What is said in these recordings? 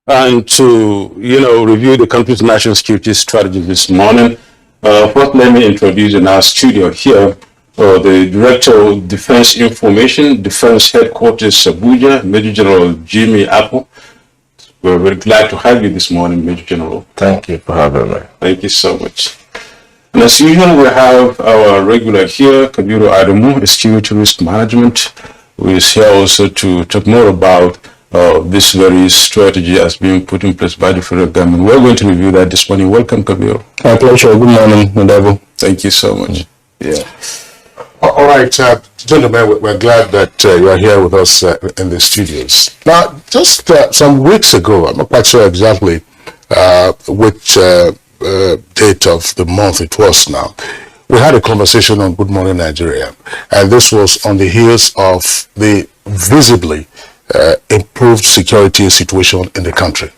And to, review the country's national security strategy this morning, first let me introduce in our studio here the Director of Defense Information, Defense Headquarters, Abuja, Major General Jimmy Apple. We're very glad to have you this morning, Major General. Thank you for having me. Thank you so much. And as usual, we have our regular here, Kabiru Adamu, Security Risk Management, who is here also to talk more about this very strategy as being put in place by the federal government. We're going to review that this morning. Welcome, Kabiru. My pleasure. Good morning, Madavo. Thank you so much. Yeah. All right, gentlemen, we're glad that you are here with us in the studios. Now, just some weeks ago, I'm not quite sure exactly which date of the month it was now, we had a conversation on Good Morning Nigeria, and this was on the heels of the visibly improved security situation in the country.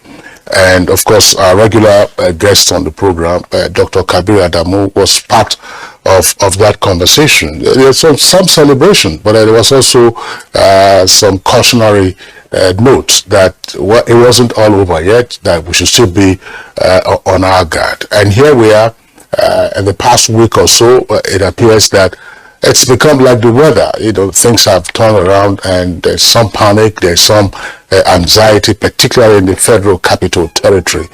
And of course, our regular guest on the program, Dr. Kabir Adamu, was part of that conversation. There was some celebration, but there was also some cautionary notes that it wasn't all over yet, that we should still be on our guard. And here we are, in the past week or so, it appears that it's become like the weather. Things have turned around, and there's some panic, there's some anxiety, particularly in the Federal Capital Territory,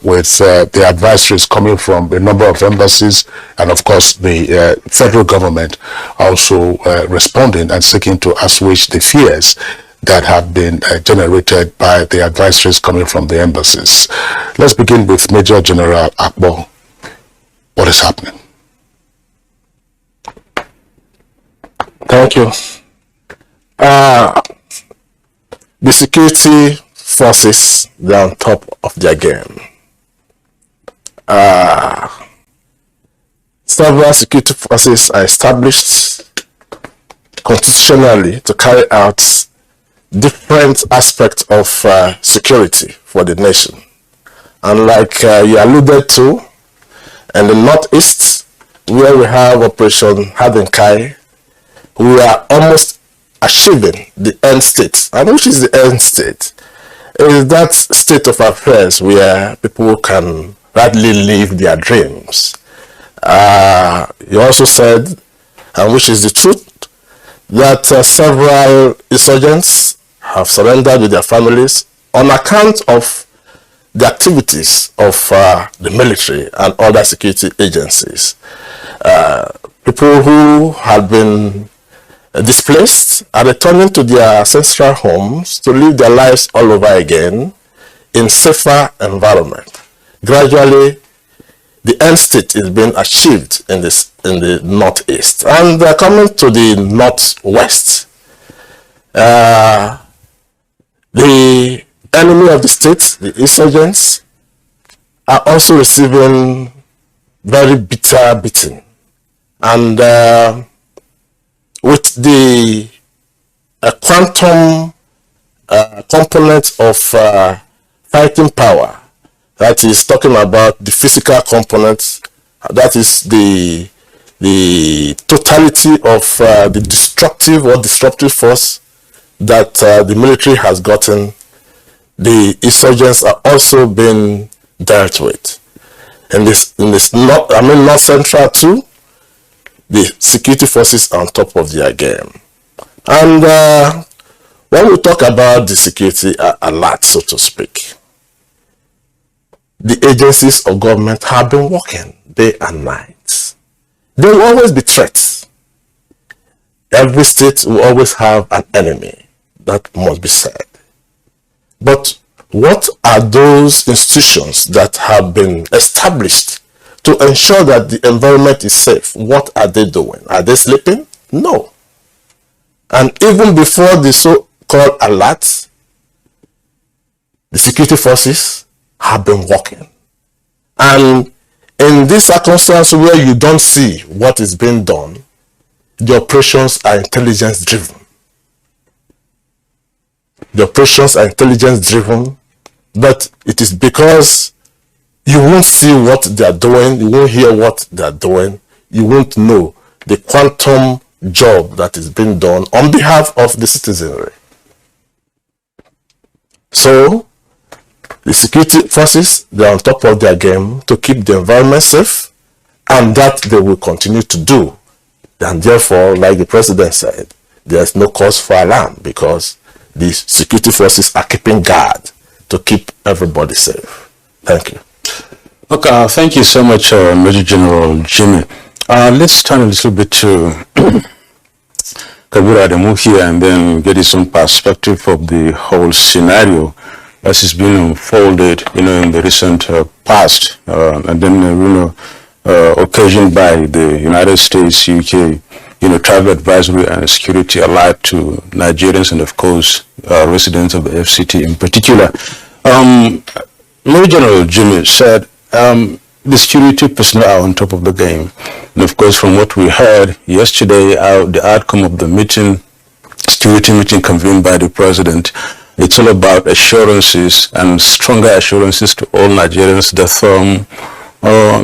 with the advisories coming from a number of embassies, and of course the federal government also responding and seeking to assuage the fears that have been generated by the advisories coming from the embassies. Let's begin with Major General Akbo. What is happening? Thank you. The security forces, they're on top of their game. Several security forces are established constitutionally to carry out different aspects of security for the nation. And like you alluded to, in the Northeast, where we have Operation Hadinkai, we are almost achieving the end state. And which is the end state? It is that state of affairs where people can rapidly live their dreams. You also said, and which is the truth, that several insurgents have surrendered with their families on account of the activities of the military and other security agencies. People who have been displaced are returning to their ancestral homes to live their lives all over again in safer environment. Gradually, the end state is being achieved in the Northeast. And coming to the Northwest, the enemy of the state, the insurgents, are also receiving very bitter beating. And with the quantum component of fighting power, that is talking about the physical components, that is the totality of the destructive or disruptive force that the military has gotten, the insurgents are also being dealt with. In this North Central too, the security forces are on top of their game. And when we talk about the security alert, so to speak, the agencies of government have been working day and night. There will always be threats. Every state will always have an enemy. That must be said. But what are those institutions that have been established to ensure that the environment is safe? What are they doing? Are they sleeping? No. And even before the so-called alerts, the security forces have been working. And in this circumstance where you don't see what is being done, the operations are intelligence driven. The operations are intelligence driven, but it is because you won't see what they are doing, you won't hear what they are doing, you won't know the quantum job that is being done on behalf of the citizenry. So, the security forces, they're on top of their game to keep the environment safe, and that they will continue to do. And therefore, like the president said, there's no cause for alarm because the security forces are keeping guard to keep everybody safe. Thank you. Okay, thank you so much, Major General Jimmy. Let's turn a little bit to Kabura Adamu here and then get his own perspective of the whole scenario as it's been unfolded, in the recent past, and then, occasioned by the United States, UK, travel advisory and security allied to Nigerians and, of course, residents of the FCT in particular. Major General Jimmy said the security personnel are on top of the game. And, of course, from what we heard yesterday, the outcome of the security meeting convened by the president, it's all about assurances and stronger assurances to all Nigerians that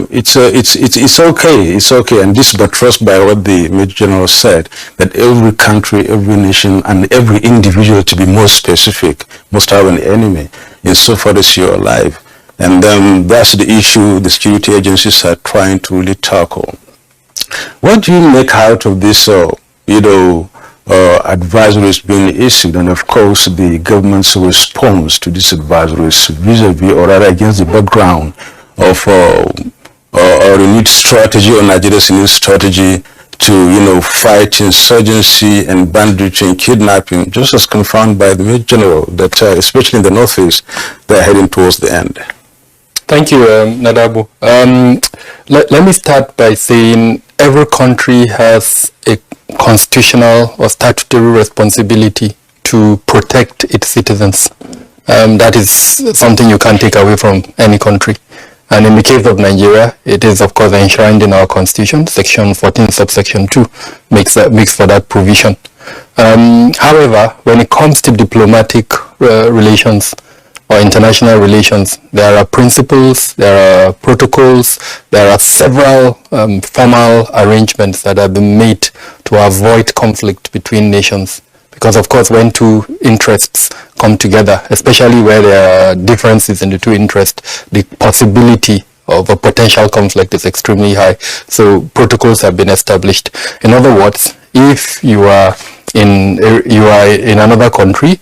it's okay, and this is buttressed by what the Major General said, that every country, every nation, and every individual, to be more specific, must have an enemy insofar as you're alive. And that's the issue the security agencies are trying to really tackle. What do you make out of this, advisories being issued, and of course the government's response to these advisories vis-a-vis, or rather against the background of a renewed strategy, or Nigeria's new strategy to, fight insurgency and banditry and kidnapping, just as confirmed by the Major General, that especially in the Northeast, they're heading towards the end? Thank you, Nadabu. Let me start by saying every country has a constitutional or statutory responsibility to protect its citizens. That is something you can't take away from any country. And in the case of Nigeria, it is of course enshrined in our constitution. Section 14, subsection 2 makes for that provision. However, when it comes to diplomatic relations or international relations, there are principles, there are protocols, there are several formal arrangements that have been made to avoid conflict between nations. Because of course, when two interests come together, especially where there are differences in the two interests, the possibility of a potential conflict is extremely high. So protocols have been established. In other words, if you are in another country,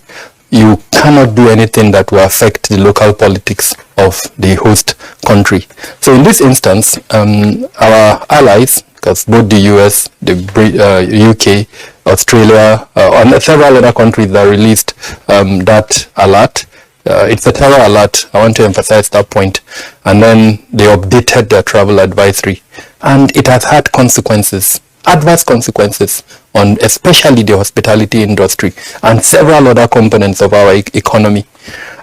you cannot do anything that will affect the local politics of the host country. So in this instance, our allies, because both the US, the UK, Australia, and several other countries that released that alert. It's a terror alert. I want to emphasize that point. And then they updated their travel advisory. And it has had consequences, adverse consequences, on especially the hospitality industry and several other components of our economy.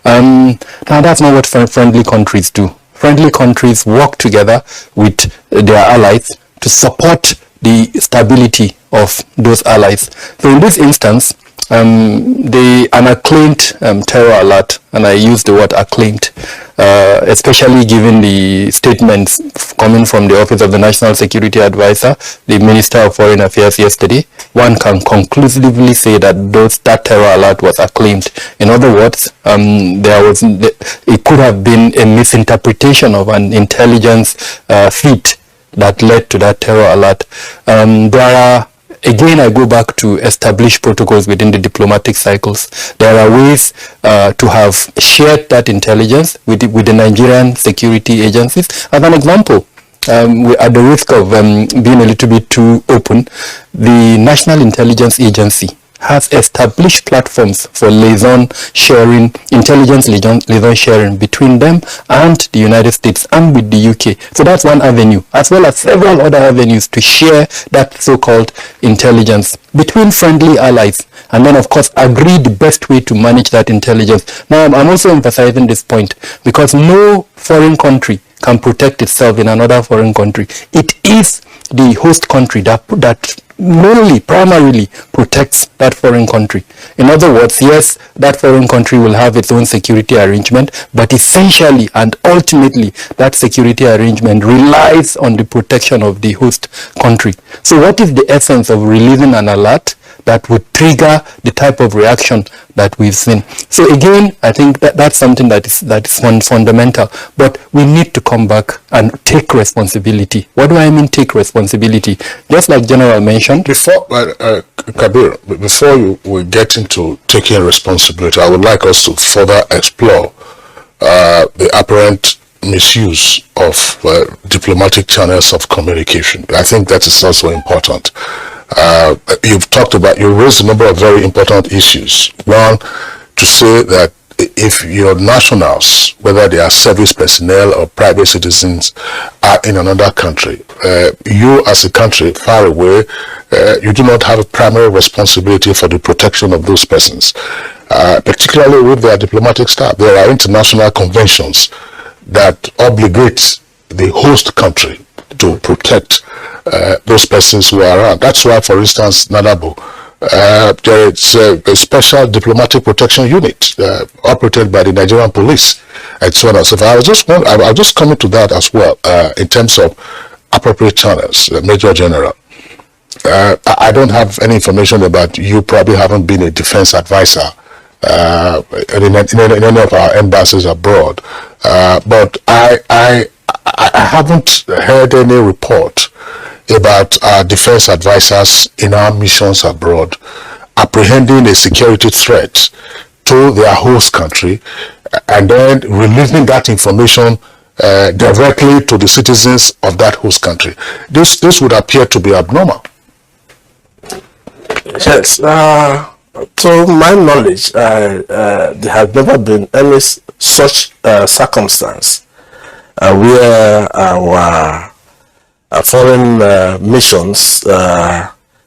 Now that's not what friendly countries do. Friendly countries work together with their allies to support the stability of those allies. So in this instance, an acclaimed terror alert, and I use the word acclaimed, especially given the statements coming from the Office of the National Security Advisor, the Minister of Foreign Affairs yesterday, one can conclusively say that that terror alert was acclaimed. In other words, it could have been a misinterpretation of an intelligence feat that led to that terror alert. Again, I go back to established protocols within the diplomatic cycles. There are ways to have shared that intelligence with the Nigerian security agencies. As an example, at the risk of being a little bit too open, the National Intelligence Agency has established platforms for liaison sharing, intelligence liaison sharing between them and the United States and with the UK. So that's one avenue, as well as several other avenues to share that so-called intelligence between friendly allies, and then of course agree the best way to manage that intelligence. Now I'm also emphasizing this point because no foreign country can protect itself in another foreign country. It is the host country that primarily protects that foreign country. In other words, yes, that foreign country will have its own security arrangement, but essentially and ultimately that security arrangement relies on the protection of the host country. So what is the essence of releasing an alert that would trigger the type of reaction that we've seen? So again, I think that's something that is fundamental, but we need to come back and take responsibility. What do I mean take responsibility? Just like General mentioned. Before, Kabir, before we get into taking responsibility, I would like us to further explore the apparent misuse of diplomatic channels of communication. I think that is also important. You've raised a number of very important issues. One, to say that if your nationals, whether they are service personnel or private citizens, are in another country, you as a country far away, you do not have a primary responsibility for the protection of those persons, particularly with their diplomatic staff. There are international conventions that obligate the host country to protect those persons who are around. That's why, for instance, Nadabo, there is a special diplomatic protection unit operated by the Nigerian police, and so on and so forth. I'll just come into that as well in terms of appropriate channels, Major General. I don't have any information about you probably haven't been a defense advisor in any of our embassies abroad, but I haven't heard any report about our defense advisors in our missions abroad apprehending a security threat to their host country and then releasing that information directly to the citizens of that host country. This would appear to be abnormal. Yes, to my knowledge, there has never been any such circumstance where our foreign missions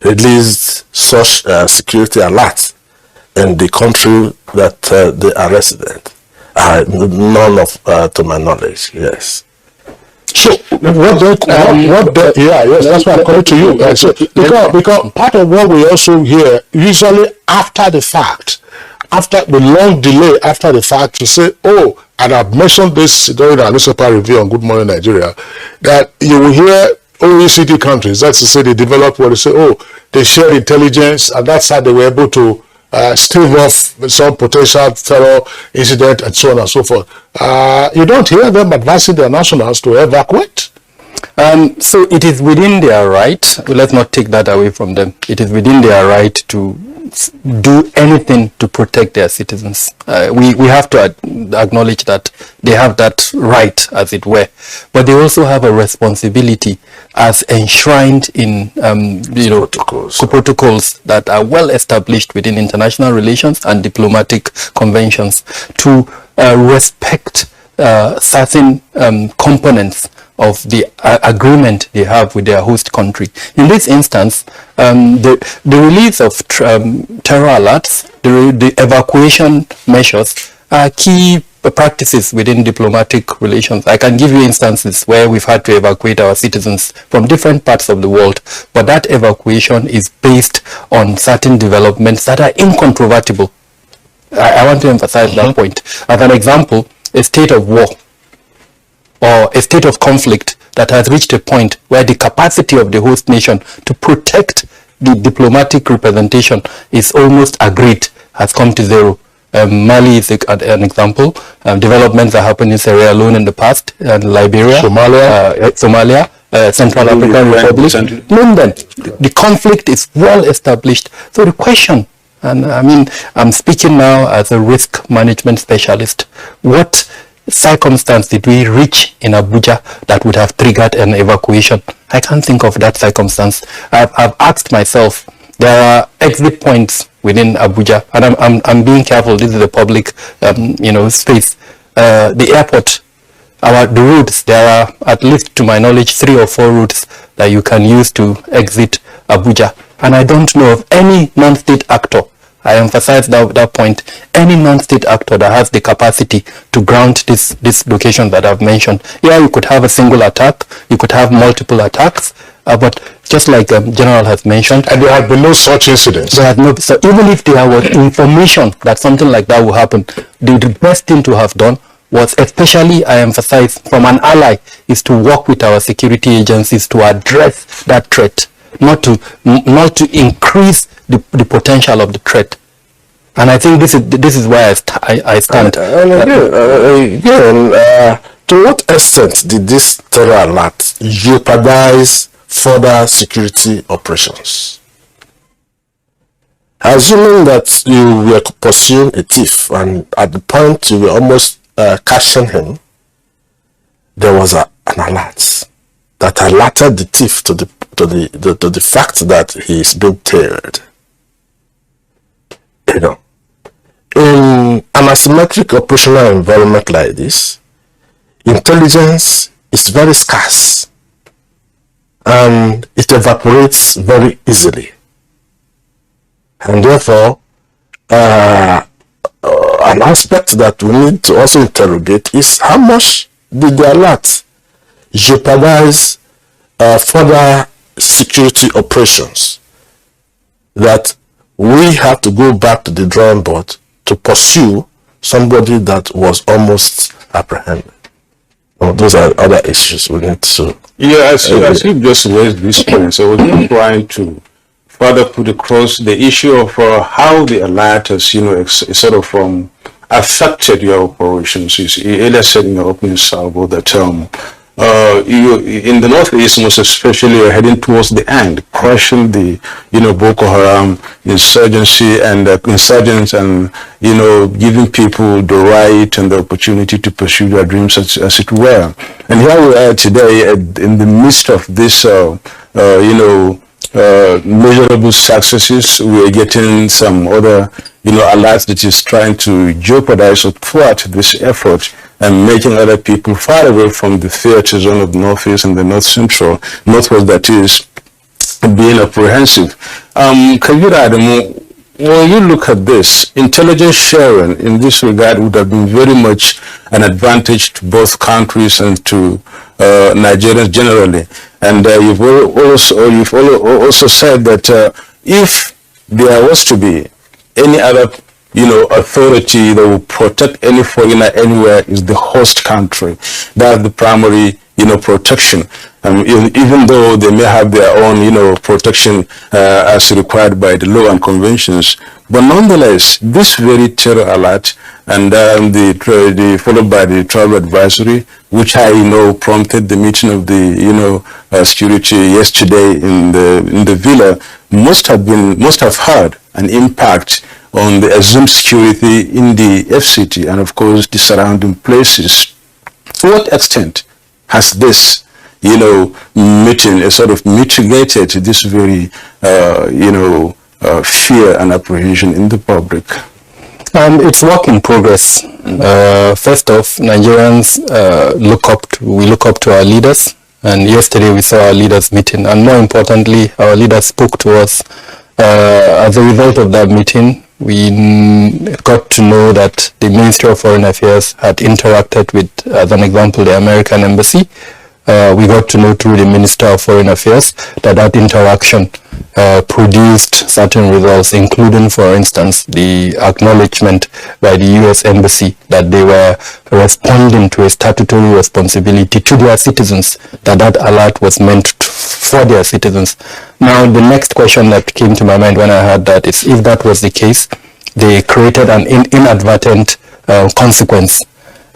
released such security alerts in the country that they are resident. None of, to my knowledge, yes. So yes, that's why I'm coming to you. Because part of what we also hear, usually after the fact, after the long delay after the fact, to say, oh, and I've mentioned this during our newspaper review on Good Morning Nigeria, that you will hear OECD countries, that's to say they developed what they say, oh, they shared intelligence, and that's how they were able to stave off some potential terror incident and so on and so forth. You don't hear them advising their nationals to evacuate. So it is within their right. Let's not take that away from them. It is within their right to do anything to protect their citizens. We have to acknowledge that they have that right, as it were, but they also have a responsibility as enshrined in protocols that are well established within international relations and diplomatic conventions to respect certain components of the agreement they have with their host country. In this instance, the release of terror alerts, the evacuation measures are key practices within diplomatic relations. I can give you instances where we've had to evacuate our citizens from different parts of the world, but that evacuation is based on certain developments that are incontrovertible. I want to emphasize that point. As an example, a state of war or a state of conflict that has reached a point where the capacity of the host nation to protect the diplomatic representation is almost agreed has come to zero. Mali is an example. Developments that happened in Sierra Leone in the past, Liberia, Somalia, Central African Republic. London, the conflict is well established. So the question, and I mean, I'm speaking now as a risk management specialist, what circumstance did we reach in Abuja that would have triggered an evacuation? I can't think of that circumstance. I've asked myself, there are exit points within Abuja, and I'm being careful. This is a public, space. The airport, the routes. There are, at least to my knowledge, 3 or 4 routes that you can use to exit Abuja, and I don't know of any non-state actor. I emphasize that point. Any non-state actor that has the capacity to ground this location that I've mentioned. Yeah, you could have a single attack. You could have multiple attacks. But just like General has mentioned, And there have been no such incidents. there had no, so even if there was information that something like that will happen, the best thing to have done was, especially I emphasize from an ally, is to work with our security agencies to address that threat, not to increase the potential of the threat. And I think this is where I stand. To what extent did this terror alert jeopardize further security operations? Assuming that you were pursuing a thief and at the point you were almost catching him, there was an alert that alerted the thief to the fact that he is being tailed. You know, in an asymmetric operational environment like this, intelligence is very scarce and it evaporates very easily. And therefore, an aspect that we need to also interrogate is how much did the alert jeopardize further security operations, that we have to go back to the drawing board to pursue somebody that was almost apprehended. Those are other issues we need to... Yeah, as you just raised this point, so we're just trying to further put across the issue of how the alert has, sort of affected your operations. You earlier said in your opening salvo that you in the northeast, most especially, you're heading towards the end, crushing the Boko Haram insurgency and insurgents, and giving people the right and the opportunity to pursue their dreams, as it were. And here we are today in the midst of this measurable successes. We are getting some other alerts that is trying to jeopardize or thwart this effort and making other people far away from the theater zone of the Northeast and the Northwest, that is being apprehensive. Kavira Adamu, when you look at this, intelligence sharing in this regard would have been very much an advantage to both countries and to Nigerians generally. And you've also said that if there was to be any other authority that will protect any foreigner anywhere, is the host country. That's the primary protection. Even though they may have their own protection as required by the law and conventions, but nonetheless, this very terror alert and the followed by the travel advisory, which I prompted the meeting of the security yesterday in the villa, must have had an impact on the assumed security in the FCT and of course the surrounding places. To what extent has this meeting sort of mitigated this very fear and apprehension in the public? It's work in progress. First off, Nigerians we look up to our leaders, and yesterday we saw our leaders meeting, and more importantly, our leaders spoke to us. As a result of that meeting, we got to know that the Ministry of Foreign Affairs had interacted with, as an example, the American Embassy. We got to know through the Minister of Foreign Affairs that interaction produced certain results, including, for instance, the acknowledgement by the U.S. Embassy that they were responding to a statutory responsibility to their citizens, that alert was meant for their citizens. Now, the next question that came to my mind when I heard that is, if that was the case, they created an inadvertent consequence,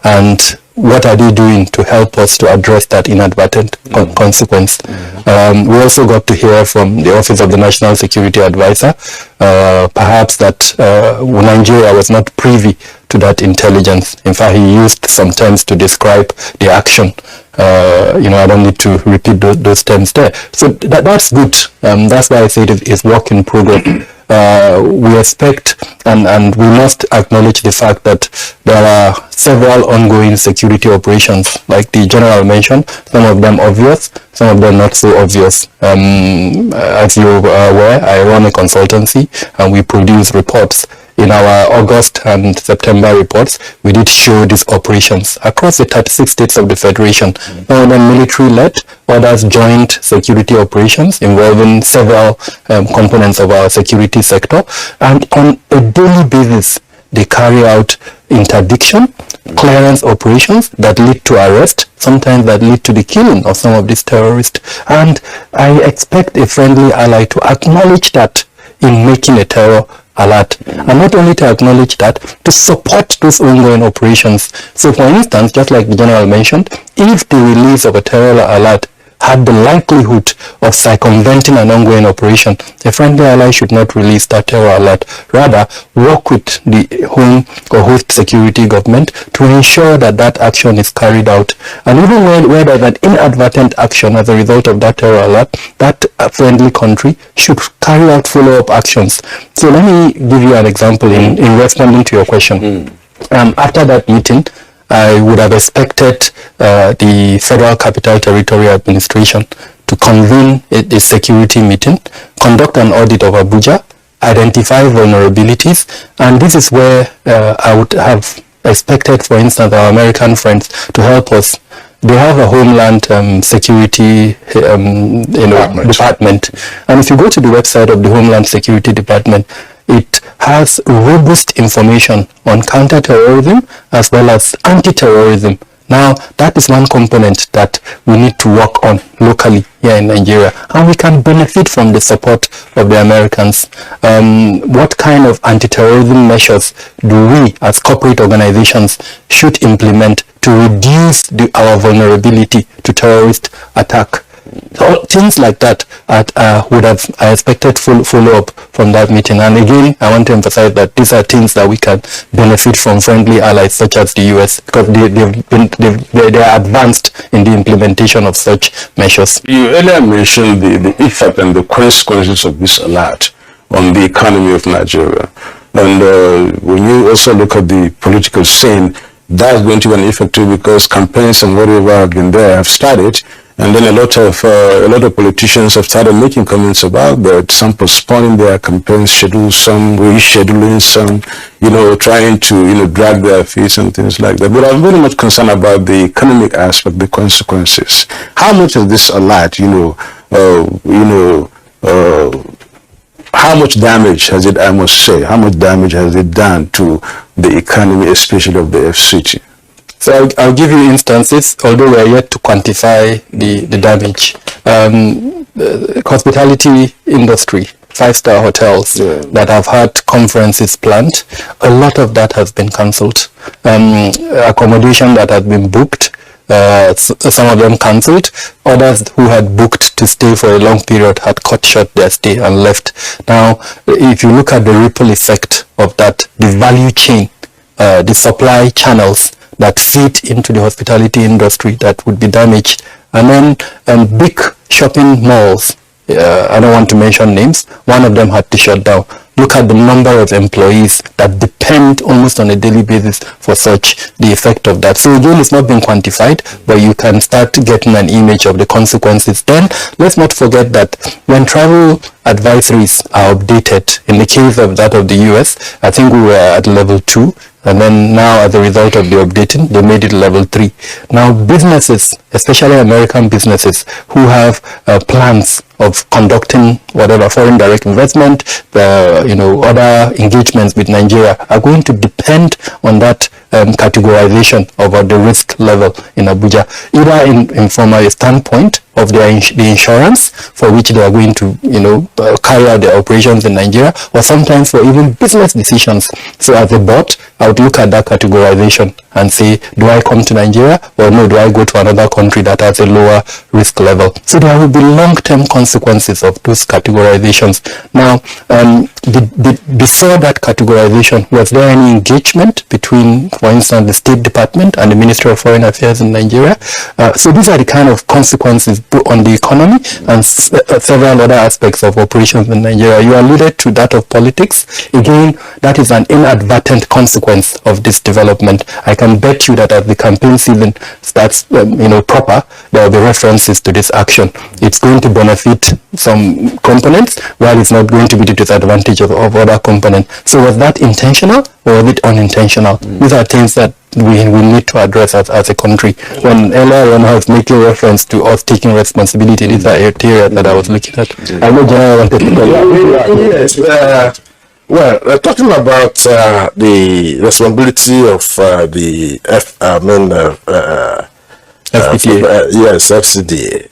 and what are they doing to help us to address that inadvertent consequence? We also got to hear from the Office of the National Security Advisor, perhaps that Nigeria was not privy to that intelligence. In fact, he used some terms to describe the action. I don't need to repeat those terms there. So that's good. That's why I say it is work in progress. We expect and we must acknowledge the fact that there are several ongoing security operations, like the General mentioned, some of them obvious, some of them not so obvious. As you are aware, I run a consultancy and we produce reports in our August and September reports, we did show these operations across the 36 states of the Federation. Some of them military-led, others joint security operations involving several components of our security sector. And on a daily basis, they carry out interdiction, clearance operations that lead to arrest, sometimes that lead to the killing of some of these terrorists. And I expect a friendly ally to acknowledge that in making a terror alert, and not only to acknowledge that, to support those ongoing operations. So for instance, just like the General mentioned, if the release of a terror alert had the likelihood of circumventing an ongoing operation, a friendly ally should not release that terror alert. Rather, work with the home or host security government to ensure that that action is carried out. And even where there's an inadvertent action as a result of that terror alert, that friendly country should carry out follow-up actions. So let me give you an example in responding to your question. After that meeting, I would have expected the Federal Capital Territory Administration to convene a security meeting, conduct an audit of Abuja, identify vulnerabilities, and this is where I would have expected, for instance, our American friends to help us. They have a Homeland Security department, and if you go to the website of the Homeland Security Department, it has robust information on counterterrorism as well as anti-terrorism. Now, that is one component that we need to work on locally here in Nigeria, and we can benefit from the support of the Americans. What kind of anti-terrorism measures do we as corporate organizations should implement to reduce our vulnerability to terrorist attack? So things like that I expected follow-up from that meeting. And again, I want to emphasize that these are things that we can benefit from friendly allies such as the US, because they are advanced in the implementation of such measures. You earlier mentioned the effect and the consequences of this alert on the economy of Nigeria. And when you also look at the political scene, that's going to be an effect too, because campaigns and whatever have been there have started. And then a lot of politicians have started making comments about that, some postponing their campaign schedules, some rescheduling, some, trying to, drag their feet and things like that. But I'm very much concerned about the economic aspect, the consequences. How much of this alert, how much damage has it, I must say, how much damage has it done to the economy, especially of the FCT? So I'll give you instances, although we are yet to quantify the damage. Hospitality industry, 5-star hotels that have had conferences planned, a lot of that has been cancelled. Accommodation that had been booked, some of them cancelled. Others who had booked to stay for a long period had cut short their stay and left. Now, if you look at the ripple effect of that, the value chain, the supply channels that feed into the hospitality industry that would be damaged. And then big shopping malls, I don't want to mention names, one of them had to shut down. Look at the number of employees that depend almost on a daily basis for the effect of that. So again, it's not been quantified, but you can start getting an image of the consequences. Then let's not forget that when travel advisories are updated, in the case of that of the US, I think we were at level 2. And then now, as a result of the updating, they made it level 3. Now, businesses, especially American businesses, who have plans of conducting whatever foreign direct investment, other engagements with Nigeria, are going to depend on that categorization of the risk level in Abuja, either from a standpoint of the insurance for which they are going to, carry out their operations in Nigeria, or sometimes for even business decisions. So as a board, I would look at that categorization and say, do I come to Nigeria, or no, do I go to another country that has a lower risk level? So there will be long-term consequences of those categorizations. Now, before that categorization, was there any engagement between, for instance, the State Department and the Ministry of Foreign Affairs in Nigeria? So these are the kind of consequences on the economy and several other aspects of operations in Nigeria. You alluded to that of politics. Again, that is an inadvertent consequence of this development. I can bet you that as the campaign season starts, proper, there will be references to this action. It's going to benefit some components, while it's not going to be the disadvantage of other components. So was that intentional or was it unintentional? These are things that we need to address as a country. When earlier on I was making reference to us taking responsibility, these are areas that I was looking at. I know General wanted to Yes. Well, talking about the responsibility of the FPTA. Yes, FCDA.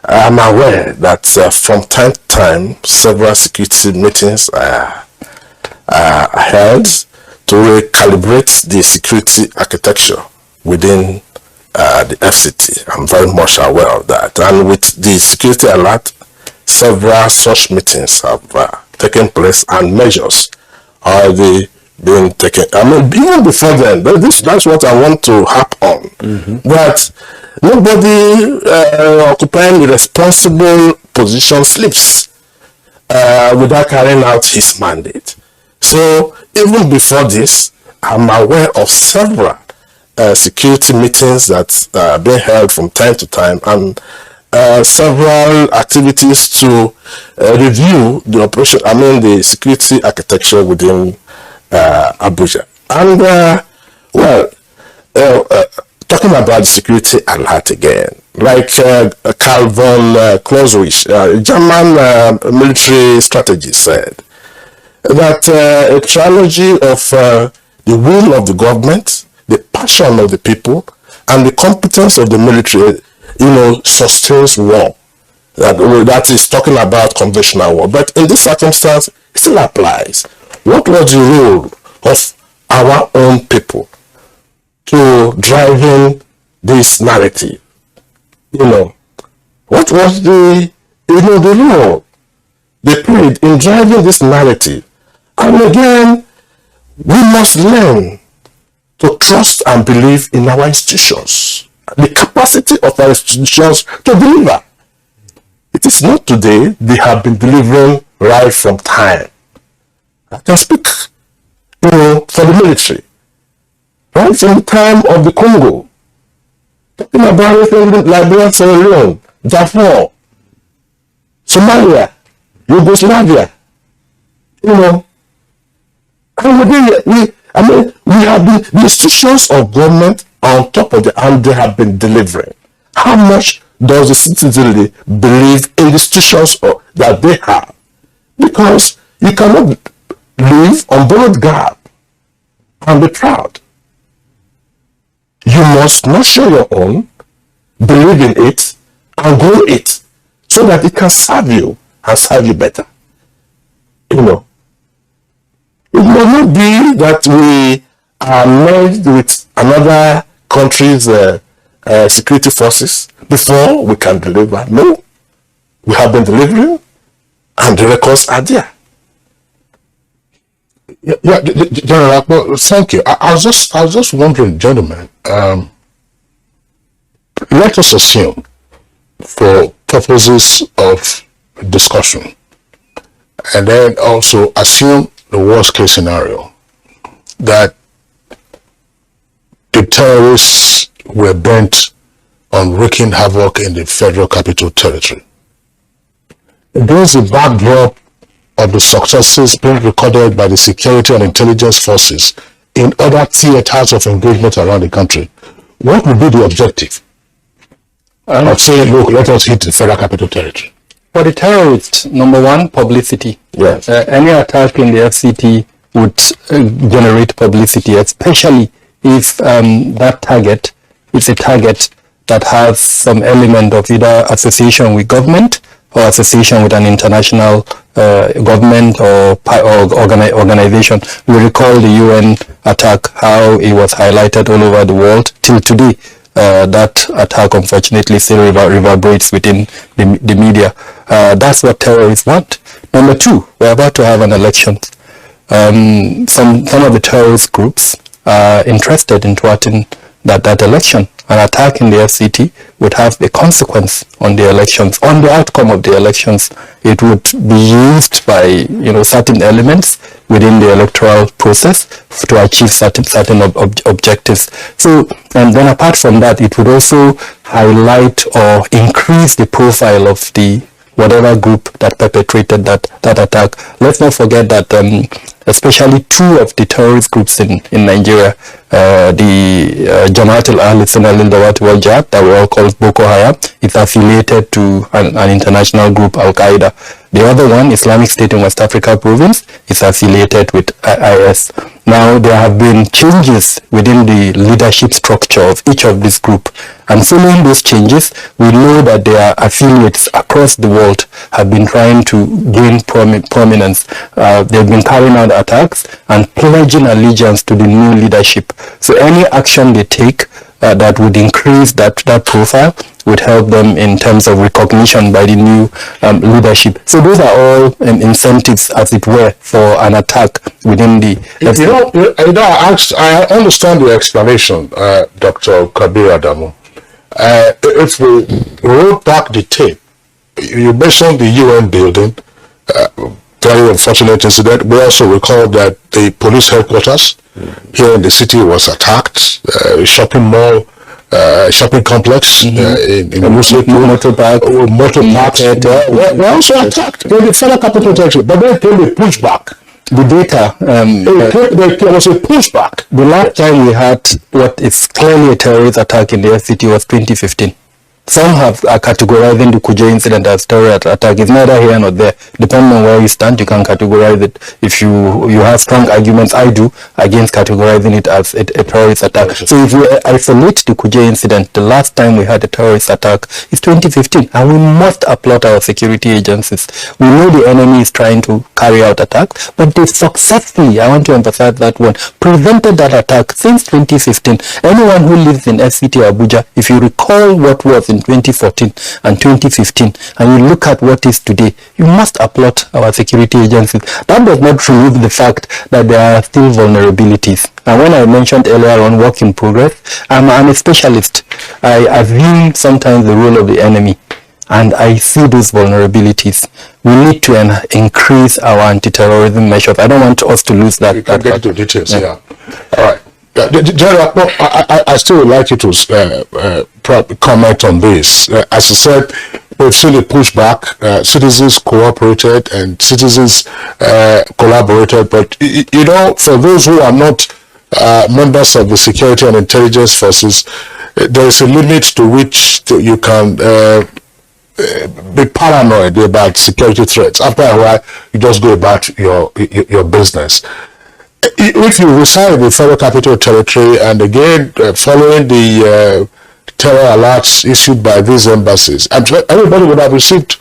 I'm aware that from time to time, several security meetings are held to recalibrate the security architecture within the FCT. I'm very much aware of that. And with the security alert, several such meetings have taken place and measures are being taken. I mean, even before then, that's what I want to harp on. But nobody occupying a responsible position sleeps without carrying out his mandate. So even before this, I'm aware of several security meetings that are being held from time to time, and several activities to review the operation, the security architecture within Abuja. And talking about the security alert again, like Calvin Clausewitz, German military strategist, said that a trilogy of the will of the government, the passion of the people, and the competence of the military, sustains war. That is talking about conventional war. But in this circumstance, it still applies. What was the role of our own people to driving this narrative? What was the role they played in driving this narrative? And again, we must learn to trust and believe in our institutions, the capacity of our institutions to deliver. It is not today, they have been delivering right from time. I can speak, for the military. Right from the time of the Congo, talking about Liberia, Sierra Leone, Darfur, Somalia, Yugoslavia, and we have been, the institutions of government on top of and they have been delivering. How much does the citizenry believe in the institutions that they have? Because you cannot live on borrowed garb and be proud. You must nurture your own, believe in it, and grow it so that it can serve you and serve you better. It may not be that we are merged with another country's security forces before we can deliver. No, we have been delivering, and the records are there. Yeah, General Akpo, thank you. I was just wondering, gentlemen, let us assume, for purposes of discussion, and then also assume the worst case scenario, that the terrorists were bent on wreaking havoc in the Federal Capital Territory. Against the backdrop of the successes being recorded by the security and intelligence forces in other theaters of engagement around the country, what would be the objective of saying, look, let us hit the Federal Capital Territory? For the terrorists, number one, publicity. Yes. Any attack in the FCT would generate publicity, especially if that target is a target that has some element of either association with government or association with an international government or organization. We recall the UN attack, how it was highlighted all over the world. Till today, that attack unfortunately still reverberates within the media. That's what terrorists want. Number two, we're about to have an election. Some of the terrorist groups are interested in thwarting that election. an attack in the FCT would have a consequence on the elections, on the outcome of the elections. It would be used by certain elements within the electoral process to achieve certain objectives. So, and then apart from that, it would also highlight or increase the profile of the whatever group that perpetrated that attack. Let's not forget that especially two of the terrorist groups in Nigeria, the Jamaat al-Ahl Sunnah al-Dawat wal Jihad, that we all call Boko Haram, is affiliated to an international group, Al-Qaeda. The other one, Islamic State in West Africa Province, is affiliated with IS. Now, there have been changes within the leadership structure of each of these groups. And following those changes, we know that their affiliates across the world have been trying to gain prominence. They've been carrying out attacks and pledging allegiance to the new leadership. So any action they take that would increase that profile would help them in terms of recognition by the new leadership. So those are all incentives, as it were, for an attack within the... I understand the explanation, Dr. Kabir Adamu. If we roll back the tape, you mentioned the UN building, very unfortunate incident. We also recall that the police headquarters here in the city was attacked, shopping mall, shopping complex in motor park were also attacked. They did further capital protection, but then came the pushback. The data, there was a pushback. The last time we had what is clearly a terrorist attack in the FCT was 2015. Some are categorizing the Kuje incident as terrorist attack. It's neither here nor there. Depending on where you stand, you can categorize it. If you have strong arguments, I do, against categorizing it as a terrorist attack. So if we isolate the Kuje incident, the last time we had a terrorist attack is 2015, and we must applaud our security agencies. We know the enemy is trying to carry out attacks, but they successfully, I want to emphasize that one, prevented that attack since 2015. Anyone who lives in FCT Abuja, if you recall what was in 2014 and 2015, and you look at what is today, you must applaud our security agencies. That does not remove the fact that there are still vulnerabilities. And when I mentioned earlier on work in progress, I'm a specialist. I assume sometimes the role of the enemy, and I see those vulnerabilities. We need to increase our anti-terrorism measures. I don't want us to lose that. You can get into details, yeah. All right. General, I still would like you to comment on this. As you said, we've seen a pushback. Citizens cooperated and citizens collaborated. But, for those who are not members of the security and intelligence forces, there is a limit to which you can be paranoid about security threats. After a while, you just go about your business. If you reside in the Federal Capital Territory, and again, following the terror alerts issued by these embassies, everybody would have received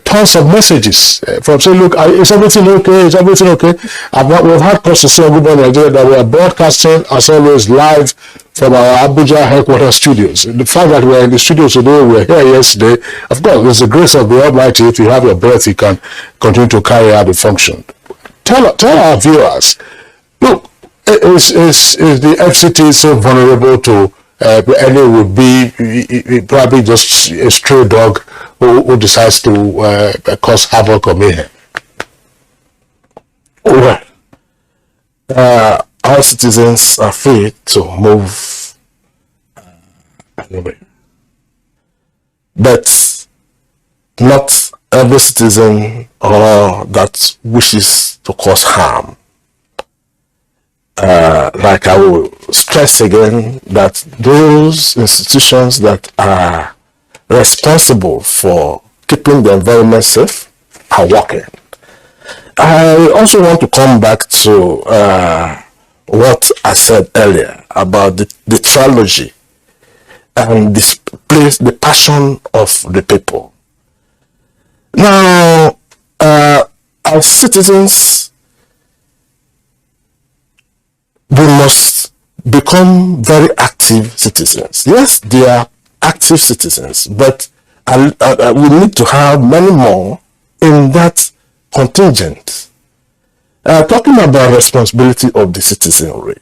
tons of messages from saying, look, is everything okay? Is everything okay? We've had calls to say in Nigeria that we are broadcasting as always live from our Abuja headquarters studios. The fact that we're in the studios today, we're here yesterday, of course, with the grace of the Almighty, if you have your breath, you can continue to carry out the function. Tell our viewers, look, is the FCT so vulnerable to any would be probably just a stray dog who decides to cause havoc or mayhem? Well, our citizens are free to move anyway, but not every citizen that wishes to cause harm. Like I will stress again that those institutions that are responsible for keeping the environment safe are working. I also want to come back to what I said earlier about the trilogy and the passion of the people. Now, as citizens, we must become very active citizens. Yes, they are active citizens, but we need to have many more in that contingent. Talking about responsibility of the citizenry,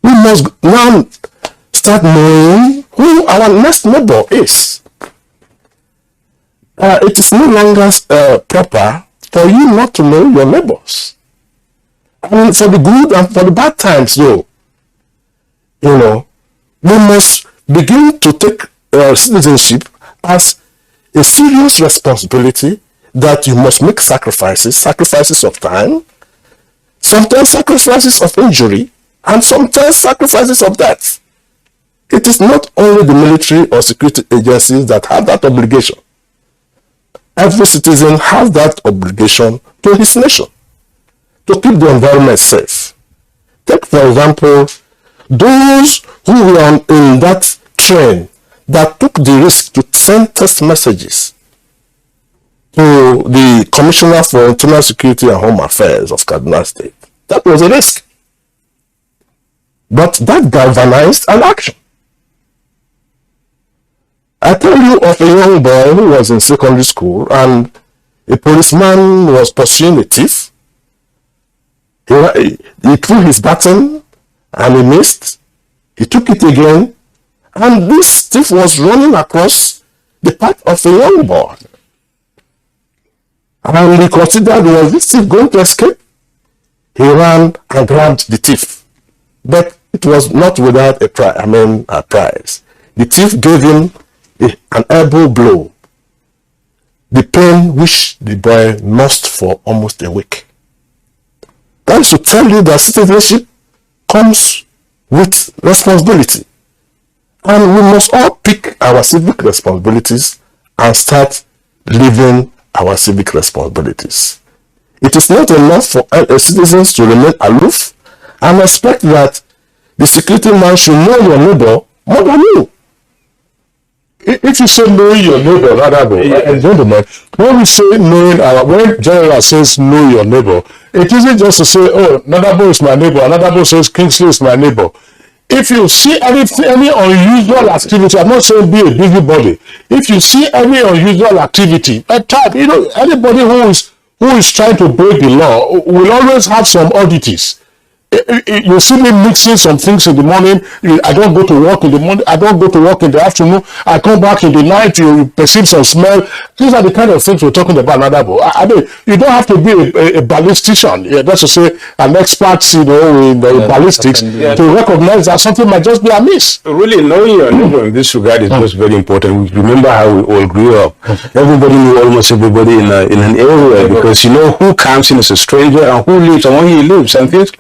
we must now start knowing who our next neighbor is. It is no longer proper for you not to know your neighbors. And for the good and for the bad times, though, you know, we must begin to take citizenship as a serious responsibility that you must make sacrifices of time, sometimes sacrifices of injury, and sometimes sacrifices of death. It is not only the military or security agencies that have that obligation. Every citizen has that obligation to his nation, to keep the environment safe. Take, for example, those who were in that train that took the risk to send text messages to the Commissioner for Internal Security and Home Affairs of Kaduna State. That was a risk. But that galvanized an action. I tell you of a young boy who was in secondary school and a policeman was pursuing a thief. He threw his baton and he missed. He took it again and this thief was running across the path of a young boy. And he considered, was this thief going to escape? He ran and grabbed the thief. But it was not without a prize. The thief gave him an elbow blow, the pain which the boy nursed for almost a week. That is to tell you that citizenship comes with responsibility. And we must all pick our civic responsibilities and start living our civic responsibilities. It is not enough for citizens to remain aloof and expect that the security man should know your neighbor more than you. If you say knowing your neighbor, and gentlemen, when we say when General says know your neighbor, it isn't just to say, oh, Nadabo is my neighbor, Nadabo says Kingsley is my neighbor. If you see any unusual activity, I'm not saying be a busybody. If you see any unusual activity, you know, anybody who is trying to break the law will always have some oddities. You see me mixing some things in the morning. I don't go to work in the morning. I don't go to work in the afternoon. I come back in the night. You perceive some smell. These are the kind of things we're talking about. I mean, you don't have to be a ballistician. Yeah, that's to say, an expert, you know, in ballistics to recognize that something might just be amiss. Really, knowing your neighbor in this regard is just very important. Remember how we all grew up. Everybody knew almost everybody in an area because you know who comes in as a stranger and who lives and where he lives and things.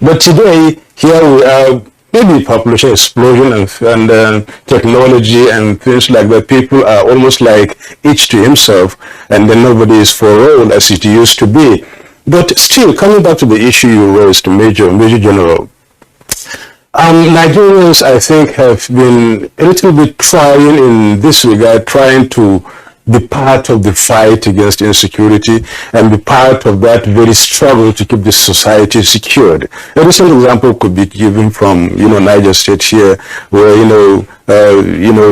But today, here we are, maybe population explosion and technology and things like that. People are almost like each to himself, and then nobody is for all as it used to be. But still, coming back to the issue you raised, Major General, Nigerians, I think, have been a little bit trying in this regard, trying to be part of the fight against insecurity and be part of that very struggle to keep the society secured. A recent example could be given from, Niger State here, where,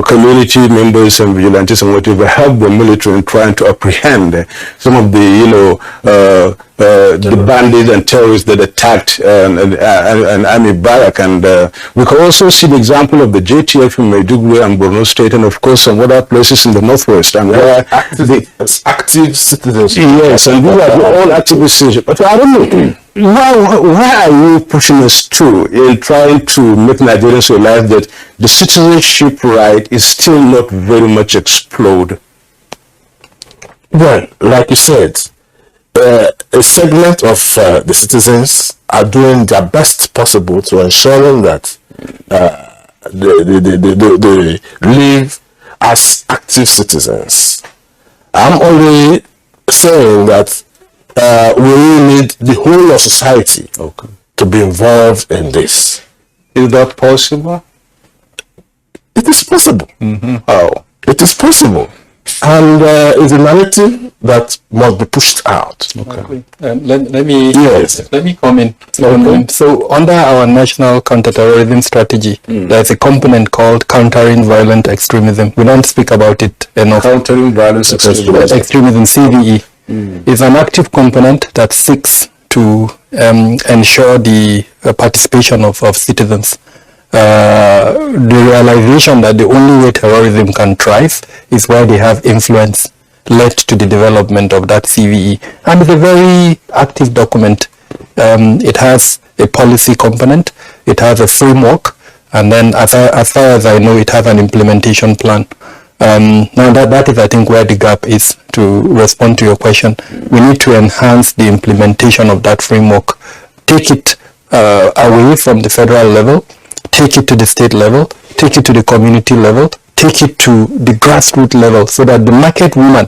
community members and vigilantes and whatever help the military in trying to apprehend some of the, the bandits and terrorists that attacked an army barrack. And we can also see the example of the JTF in Maiduguri and Borno State, and of course some other places in the northwest. And where active citizens. Yes, and we are all active citizens. But I don't know, why are you pushing us through in trying to make Nigerians realize that the citizenship right is still not very much explored? Well, like you said, a segment of the citizens are doing their best possible to ensuring that they live as active citizens. I'm only saying that we really need the whole of society to be involved in this. Is that possible? It is possible. How? It is possible. And it's a narrative that must be pushed out. Okay. Let me come in. So under our national counterterrorism strategy, there's a component called countering violent extremism. We don't speak about it enough. Countering violent extremism, CVE, is an active component that seeks to ensure the participation of citizens. the realization that the only way terrorism can thrive is where they have influence led to the development of that CVE. And it's a very active document. It has a policy component, it has a framework, and then as far as I know, it has an implementation plan. Now that is, I think, where the gap is. To respond to your question, we need to enhance the implementation of that framework, take it away from the federal level, take it to the state level, take it to the community level, take it to the grassroots level, so that the market woman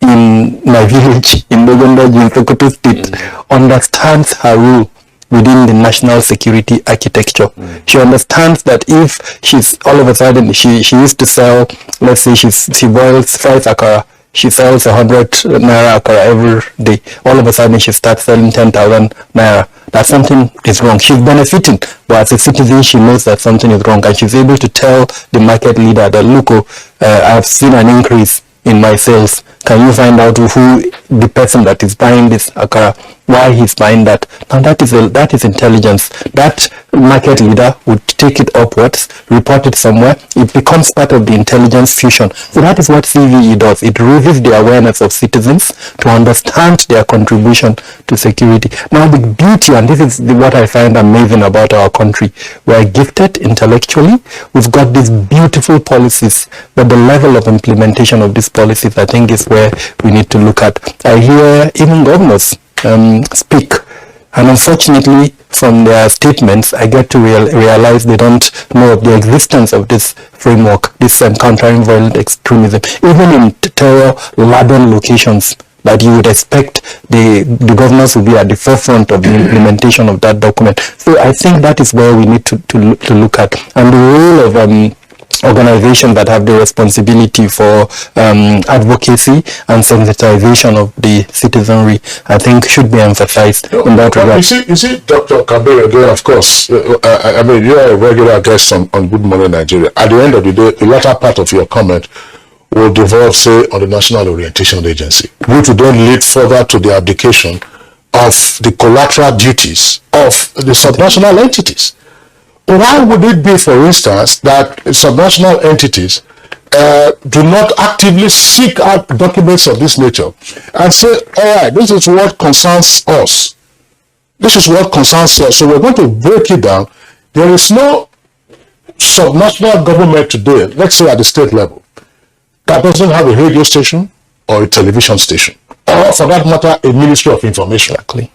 in my village in Bogondaji in Sokoto State understands her role within the national security architecture. She understands that if she's all of a sudden, she used to sell, let's say she boils fries akara, she sells 100 naira akara every day. All of a sudden she starts selling 10,000 naira. That something is wrong. She's benefiting, but as a citizen she knows that something is wrong, and she's able to tell the market leader that, look, I've seen an increase in my sales. Can you find out who the person that is buying this akara, why he's buying that? Now that is intelligence. That market leader would take it upwards, report it somewhere. It becomes part of the intelligence fusion. So that is what CVE does. It raises the awareness of citizens to understand their contribution to security. Now the beauty, and this is what I find amazing about our country, we're gifted intellectually. We've got these beautiful policies, but the level of implementation of these policies, I think, is where we need to look at. I hear even governors speak, and unfortunately from their statements I get to realize they don't know of the existence of this framework, this countering violent extremism, even in terror-laden locations that you would expect the governors will be at the forefront of the implementation of that document. So I think that is where we need to look at, and the role of organizations that have the responsibility for advocacy and sensitization of the citizenry, I think, should be emphasized in that regard. You see, Dr. Kabir, again, of course, I mean, you are a regular guest on Good Morning Nigeria. At the end of the day, the latter part of your comment will devolve, say, on the National Orientation Agency, which will then lead further to the abdication of the collateral duties of the subnational entities. Why would it be, for instance, that subnational entities do not actively seek out documents of this nature and say, all right, this is what concerns us. This is what concerns us. So we're going to break it down. There is no subnational government today, let's say at the state level, that doesn't have a radio station or a television station, or for that matter, a Ministry of Information. Exactly.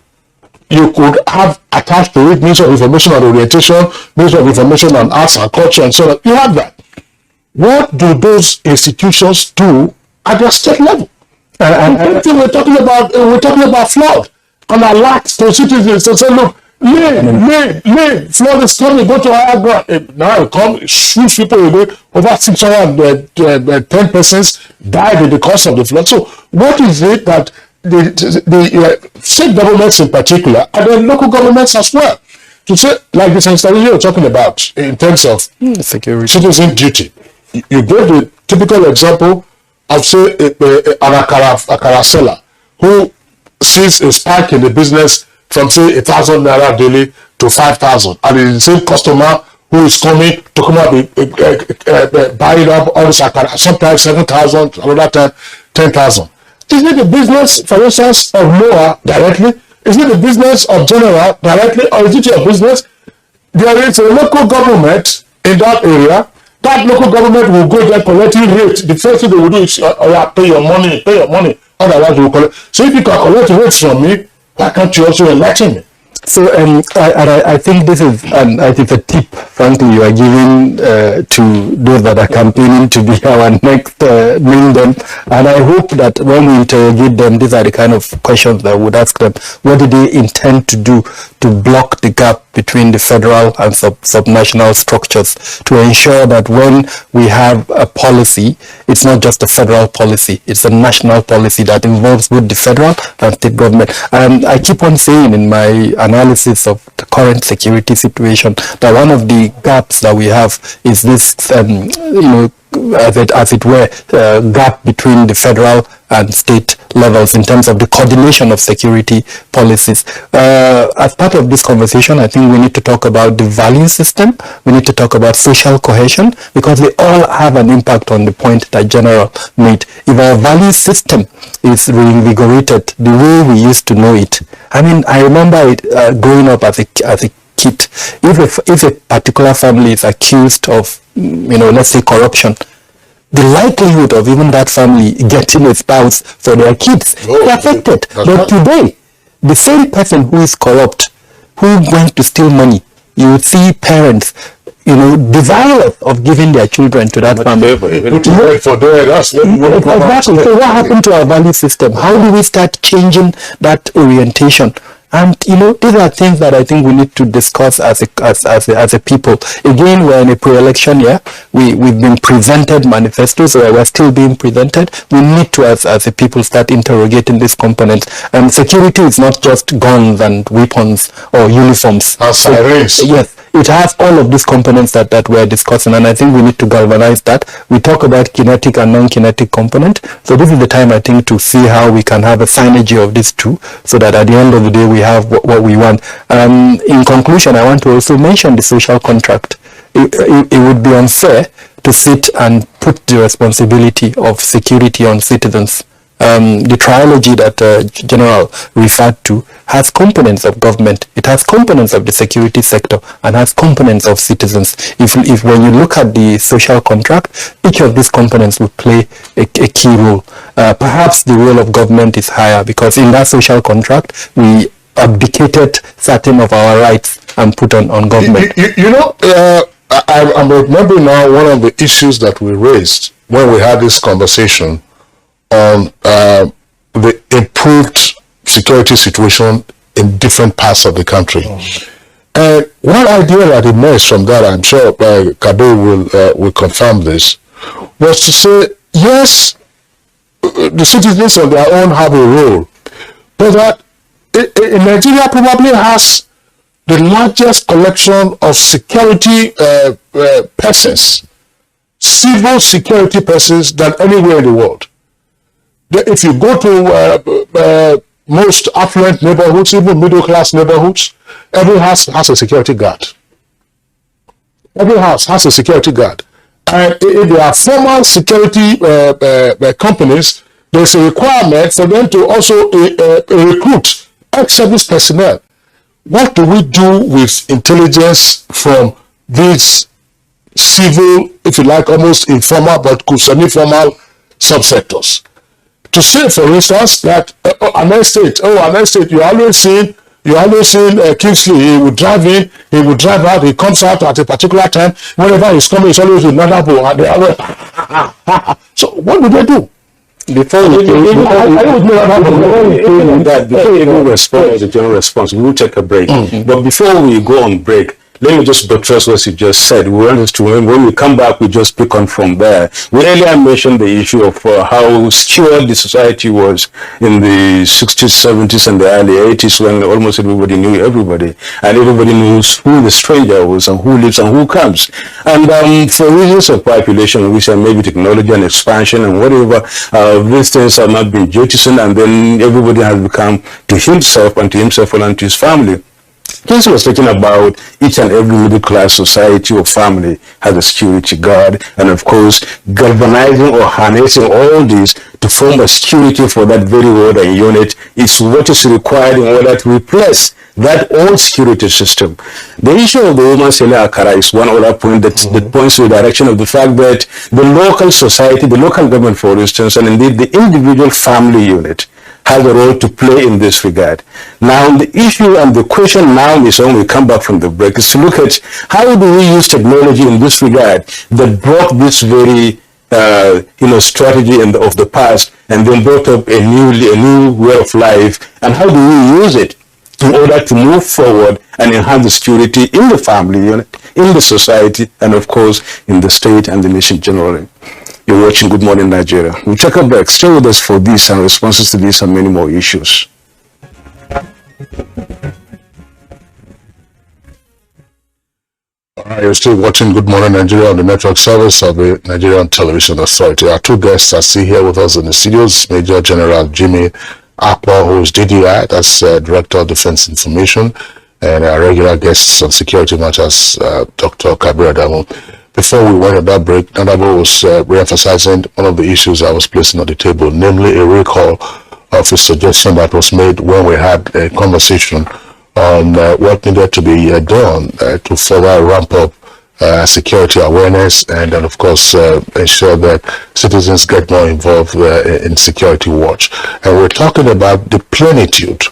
You could have attached to it Ministry of Information and Orientation, Ministry of Information and Arts and Culture, and so on. You have that. What do those institutions do at their state level? And we're talking about flood and alert to citizens to say, look, flood is coming, go to higher ground. Now it comes, shoots people away. Over 610 persons died in the course of the flood. So what is it that the state governments in particular, and then local governments as well, to say, like the sensitization you're talking about in terms of security, citizen duty? You gave the typical example of, say, an akara seller who sees a spike in the business from, say, 1,000 naira daily to 5,000, and the same customer who is coming to come up buying up all this akara, sometimes 7,000, another time 10,000. Is it the business, for instance, of Noah directly? Is it the business of General directly? Or is it your business? There is a local government in that area. That local government will go there collecting rate. The first thing they will do is, pay your money. Otherwise, we will collect. So if you can collect rates from me, why can't you also enlighten me? So I think this is a tip, frankly, you are giving to those that are campaigning to be our next main them. And I hope that when we interrogate them, these are the kind of questions that we would ask them. What do they intend to do to block the gap between the federal and subnational structures, to ensure that when we have a policy, it's not just a federal policy, it's a national policy that involves both the federal and state government. I keep on saying in my analysis of the current security situation that one of the gaps that we have is this, as it were, gap between the federal and state levels in terms of the coordination of security policies. As part of this conversation, I think we need to talk about the value system. We need to talk about social cohesion, because they all have an impact on the point that General made. If our value system is reinvigorated the way we used to know it, I mean, I remember it growing up as a kid. If a particular family is accused of, let's say corruption, the likelihood of even that family getting a spouse for their kids is affected. But today, the same person who is corrupt, who went to steal money, you would see parents, desirous of giving their children to that family. Exactly. So what happened to our value system? How do we start changing that orientation? And these are things that I think we need to discuss as a people. Again, we're in a pre-election year. We've been presented manifestos, or we're still being presented. We need to, as a people, start interrogating these components. And security is not just guns and weapons or uniforms. And sirens. Yes. It has all of these components that we're discussing, and I think we need to galvanize that. We talk about kinetic and non-kinetic component. So this is the time, I think, to see how we can have a synergy of these two, so that at the end of the day we have what we want. In conclusion, I want to also mention the social contract. It would be unfair to sit and put the responsibility of security on citizens. The trilogy that General referred to has components of government, it has components of the security sector, and has components of citizens. If when you look at the social contract, each of these components will play a key role. Perhaps the role of government is higher, because in that social contract we abdicated certain of our rights and put on government. I'm remembering now one of the issues that we raised when we had this conversation on the improved security situation in different parts of the country. And one idea that emerged from that, I'm sure Kado will confirm this, was to say, yes, the citizens on their own have a role, but that Nigeria probably has the largest collection of security persons, civil security persons, than anywhere in the world. If you go to most affluent neighborhoods, even middle-class neighborhoods, every house has a security guard. Every house has a security guard. And if there are formal security companies, there's a requirement for them to also recruit ex-service personnel. What do we do with intelligence from these civil, if you like, almost informal but semi-formal subsectors? To say, for instance, that an estate, you're always seeing Kingsley. He would drive in, he would drive out, he comes out at a particular time. Whenever he's coming, it's always with Nadabo, and they always So what do they do? Before you even respond to the general response, we'll take a break. But before we go on break, let me just buttress what you just said. When we come back, we just pick on from there. We earlier mentioned the issue of how skewed the society was in the 60s, 70s, and the early 80s, when almost everybody knew everybody, and everybody knows who the stranger was and who lives and who comes. And for reasons of population, which are maybe technology and expansion and whatever, these things have not been jettisoned, and then everybody has become to himself and to his family. Kingsley was talking about each and every middle-class society or family has a security guard, and of course, galvanizing or harnessing all these to form a security for that very ward and unit is what is required in order to replace that old security system. The issue of the woman Sele Akara is one other point that points to the direction of the fact that the local society, the local government, for instance, and indeed the individual family unit, has a role to play in this regard. Now, the issue and the question now is, when we come back from the break, is to look at how do we use technology in this regard that brought this very strategy of the past, and then brought up a new way of life, and how do we use it in order to move forward and enhance the security in the family unit, in the society, and of course in the state and the nation generally. You're watching Good Morning Nigeria. We'll take a break. Stay with us for this and responses to this and many more issues. You're still watching Good Morning Nigeria on the network service of the Nigerian Television Authority. Our two guests are still here with us in the studios. Major General Jimmy Akwa, who is DDI, that's Director of Defense Information, and our regular guests on security matters, Dr. Kabir Adamu. Before we went on that break, Nadabo was re-emphasizing one of the issues I was placing on the table, namely a recall of a suggestion that was made when we had a conversation on what needed to be done to further ramp up security awareness and then, of course, ensure that citizens get more involved in security watch. And we're talking about the plenitude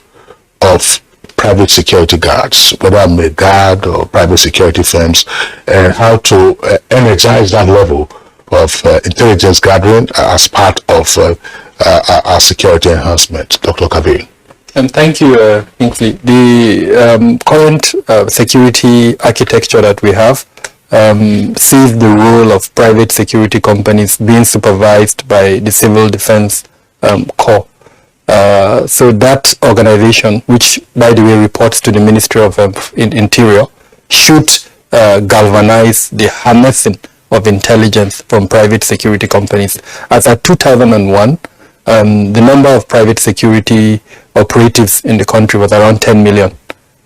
of private security guards, whether made guard or private security firms, and how to energize that level of intelligence gathering as part of our security enhancement. Dr. Kabir. Thank you, Kingsley. The current security architecture that we have sees the role of private security companies being supervised by the Civil Defense Corps. So that organization, which, by the way, reports to the Ministry of Interior, should galvanize the harnessing of intelligence from private security companies. As at 2001, the number of private security operatives in the country was around 10 million.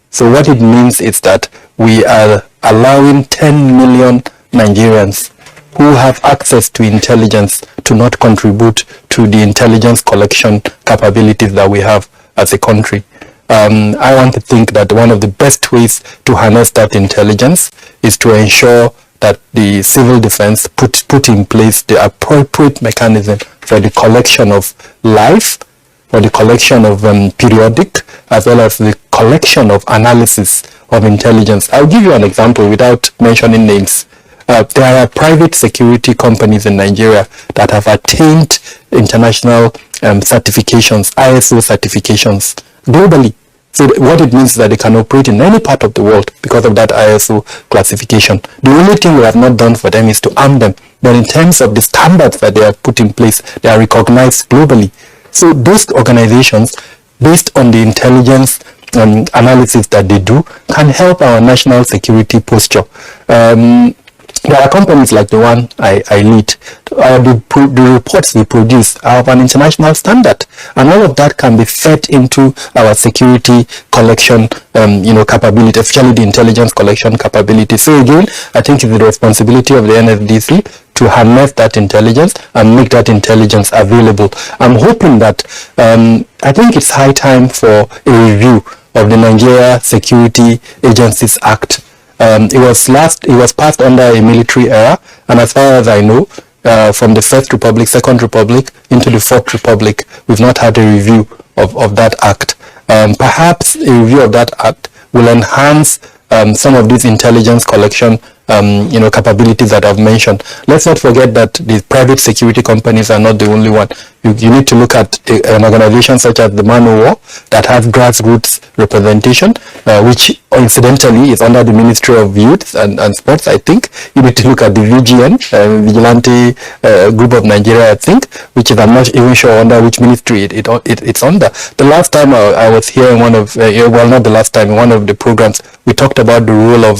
So what it means is that we are allowing 10 million Nigerians who have access to intelligence to not contribute to the intelligence collection capabilities that we have as a country. I want to think that one of the best ways to harness that intelligence is to ensure that the civil defense put in place the appropriate mechanism for the collection of life, for the collection of periodic, as well as the collection of analysis of intelligence. I'll give you an example without mentioning names. There are private security companies in Nigeria that have attained international certifications, ISO certifications, globally. So what it means is that they can operate in any part of the world because of that ISO classification. The only thing we have not done for them is to arm them. But in terms of the standards that they have put in place, they are recognized globally. So those organizations, based on the intelligence analysis that they do, can help our national security posture. There are companies like the one I lead. The reports they produce are of an international standard, and all of that can be fed into our security collection, capability, especially the intelligence collection capability. So again, I think it's the responsibility of the NSDC to harness that intelligence and make that intelligence available. I'm hoping that, I think it's high time for a review of the Nigeria Security Agencies Act. It was passed under a military era, and as far as I know, from the First Republic, Second Republic into the Fourth Republic, we've not had a review of that act. Perhaps a review of that act will enhance some of these intelligence collection capabilities that I've mentioned. Let's not forget that the private security companies are not the only one. You need to look at an organization such as the Man O' War that has grassroots representation, which incidentally is under the Ministry of Youth and Sports, I think. You need to look at the VGN, Vigilante Group of Nigeria, I think, which is, I'm not even sure under which ministry it's under. The last time I was here in one of, not the last time, in one of the programs, we talked about the role of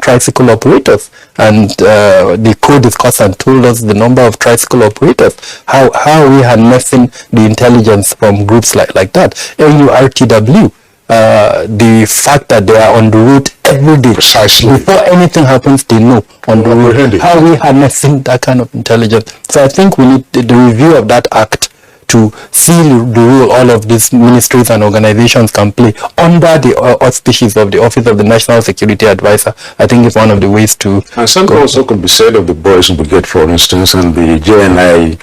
tricycle operators, and the co-discussant told us the number of tricycle operators, how we had harnessing the intelligence from groups like that. NURTW, the fact that they are on the route every day, precisely, before anything happens, they know on the route. How we harnessing that kind of intelligence? So I think we need the review of that act to see the role all of these ministries and organizations can play under the auspices of the Office of the National Security Advisor. I think it's one of the ways to... And something also could be said of the Boys Brigade, for instance, and the JNI,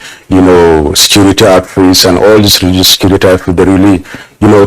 security outfits and all these religious security outfits that really,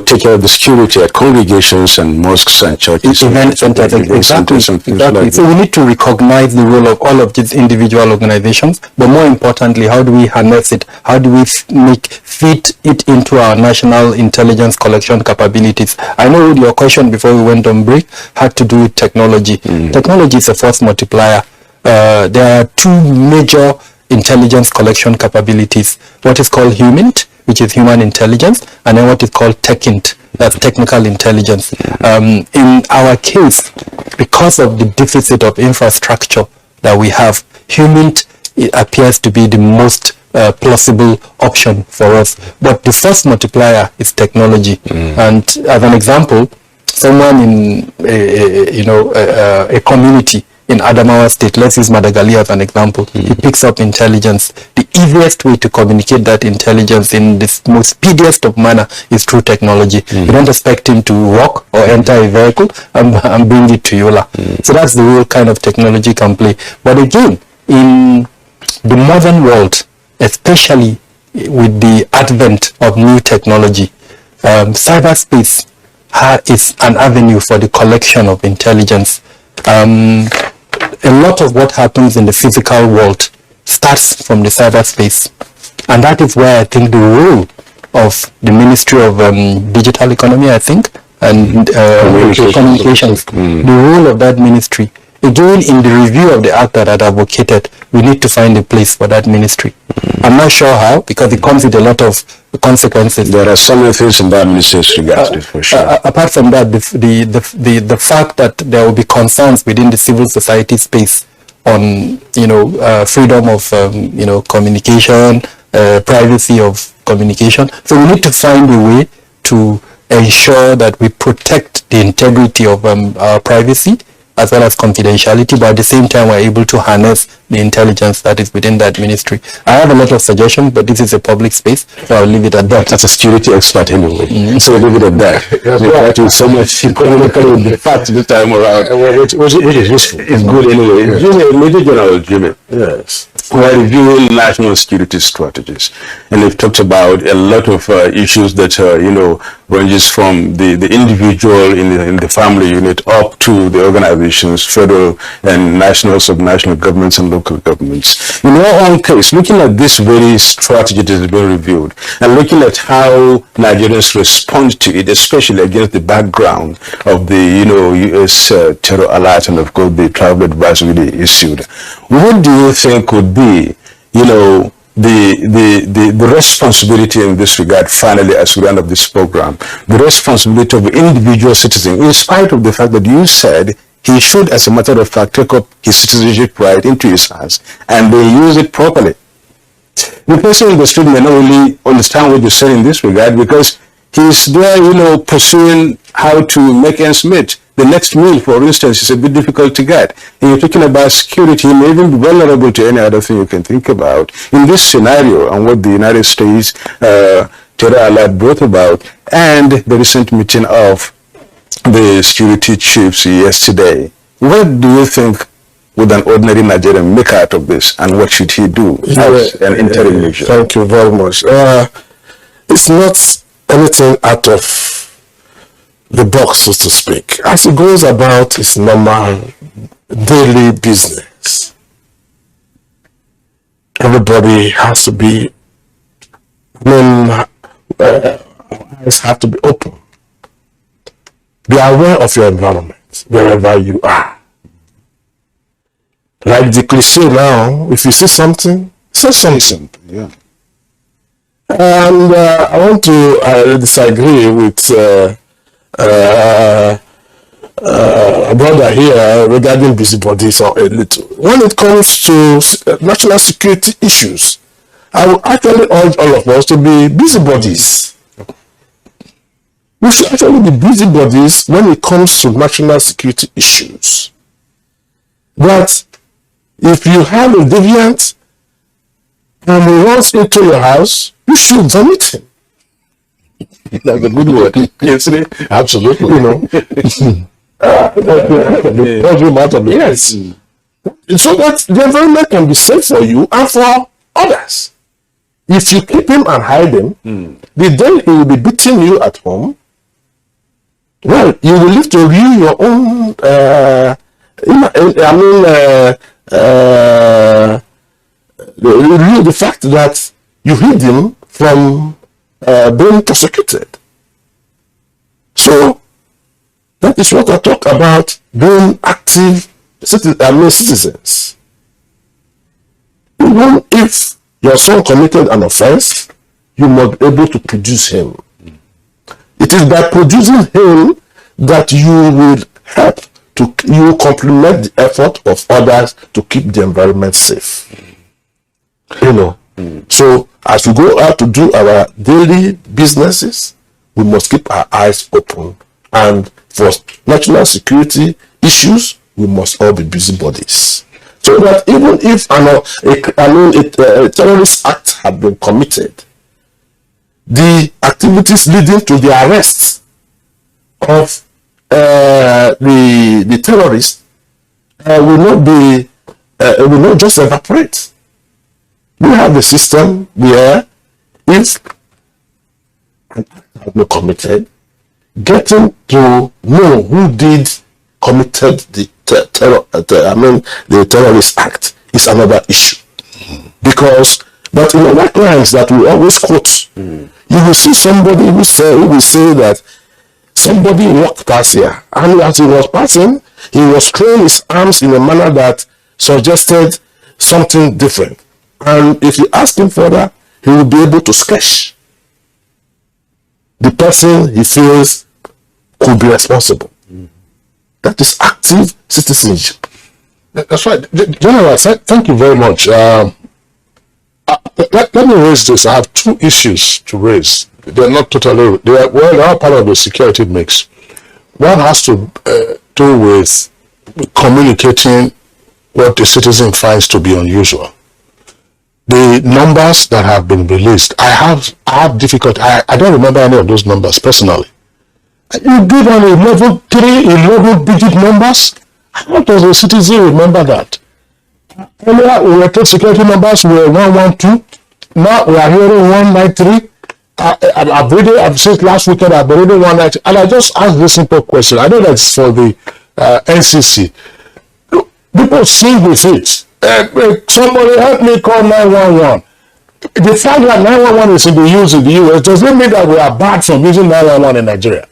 take care of the security at congregations and mosques and churches. Event centers, exactly. Like so we need to recognize the role of all of these individual organizations, but more importantly, how do we harness it? How do we fit it into our national intelligence collection capabilities? I know your question before we went on break had to do with technology. Technology is a force multiplier. There are two major intelligence collection capabilities, what is called HUMINT, which is human intelligence, and then what is called that's technical intelligence. In our case, because of the deficit of infrastructure that we have, human appears to be the most plausible option for us. But the first multiplier is technology. And as an example, someone in a community in Adamawa State, let's use Madagali as an example, he picks up intelligence. The easiest way to communicate that intelligence in the most speediest of manner is through technology. You don't expect him to walk or enter a vehicle and bring it to Yola. So that's the real kind of technology can play. But again, in the modern world, especially with the advent of new technology, cyberspace is an avenue for the collection of intelligence. A lot of what happens in the physical world starts from the cyberspace, and that is where I think the role of the Ministry of Digital Economy, I think, and communications, the role of that ministry. Again, in the review of the act that I advocated, we need to find a place for that ministry. I'm not sure how, because it comes with a lot of consequences. There are so many things in that minister's regards, for sure. Apart from that, the fact that there will be concerns within the civil society space on, freedom of, communication, privacy of communication. So we need to find a way to ensure that we protect the integrity of our privacy as well as confidentiality, but at the same time we're able to harness the intelligence that is within that ministry. I have a lot of suggestions, but this is a public space, so I'll leave it at that. That's a security expert anyway, so leave it at that. That is so much economical with the fact this time around. Which is useful. It's good anyway. Jimmy, Major General Jimmy. Yes. We're reviewing national security strategies, and we've talked about a lot of issues that ranges from the individual in the family unit up to the organizations, federal and national, subnational governments and local governments. In our own case, looking at this very strategy that has been reviewed and looking at how Nigerians respond to it, especially against the background of the U.S. terror alert and of course the travel advisory they issued, what do you think would be the responsibility in this regard, finally, as we round up this program, the responsibility of individual citizen, in spite of the fact that you said he should, as a matter of fact, take up his citizenship right into his hands and then use it properly. The person in the street may not really understand what you said in this regard because he's there, pursuing how to make ends meet. The next meal, for instance, is a bit difficult to get. And you're talking about security, he may even be vulnerable to any other thing you can think about. In this scenario, and what the United States terror alert brought about, and the recent meeting of the security chiefs yesterday, what do you think would an ordinary Nigerian make out of this, and what should he do as an interim measure? Thank you very much. It's not anything out of the box, so to speak, as it goes about his normal daily business. Everybody has to be, eyes have to be open. Be aware of your environment, wherever you are. Like the cliche now, if you see something, say something. Yeah. And I want to disagree with a brother here regarding busybodies or a little. When it comes to national security issues, I will actually urge all of us to be busybodies. We should actually be busybodies when it comes to national security issues. But if you have a deviant and he runs into your house, you should vomit him. That's a good word. Yes, Absolutely. Yes. So that the environment can be safe for you and for others. If you keep him and hide him, the day he will be beating you at home, well, you will live to view your own, the fact that you hid him from being prosecuted. So that is what I talk about, being active citizens. Even if your son committed an offense, you must be able to produce him. It is by producing him that you will help to you complement the effort of others to keep the environment safe. You know, so as we go out to do our daily businesses, we must keep our eyes open. And for national security issues, we must all be busybodies. So that even if a terrorist act had been committed, the activities leading to the arrest of the terrorists will not just evaporate. We have a system where if an act has been committed, getting to know who committed the terrorist act is another issue. But in other crimes that we always quote, you will see somebody who will say that somebody walked past here, and as he was passing, he was throwing his arms in a manner that suggested something different. And if you ask him further, he will be able to sketch the person he feels could be responsible. That is active citizenship. That's right. General, thank you very much. Let me raise this. I have two issues to raise. They're not totally, they are part of the security mix. One has to do with communicating what the citizen finds to be unusual. The numbers that have been released, I have difficulty. I don't remember any of those numbers personally. You give an 11-digit numbers. How does a citizen remember that? Earlier, we were told security numbers were 112. Now we are hearing 193. I've said last weekend I've been reading 190. And I just asked this simple question. I know that's for the NCC. People sing with it. Somebody help me call 911. The fact that 911 is in the use in the US does not mean that we are bad from using 911 in Nigeria.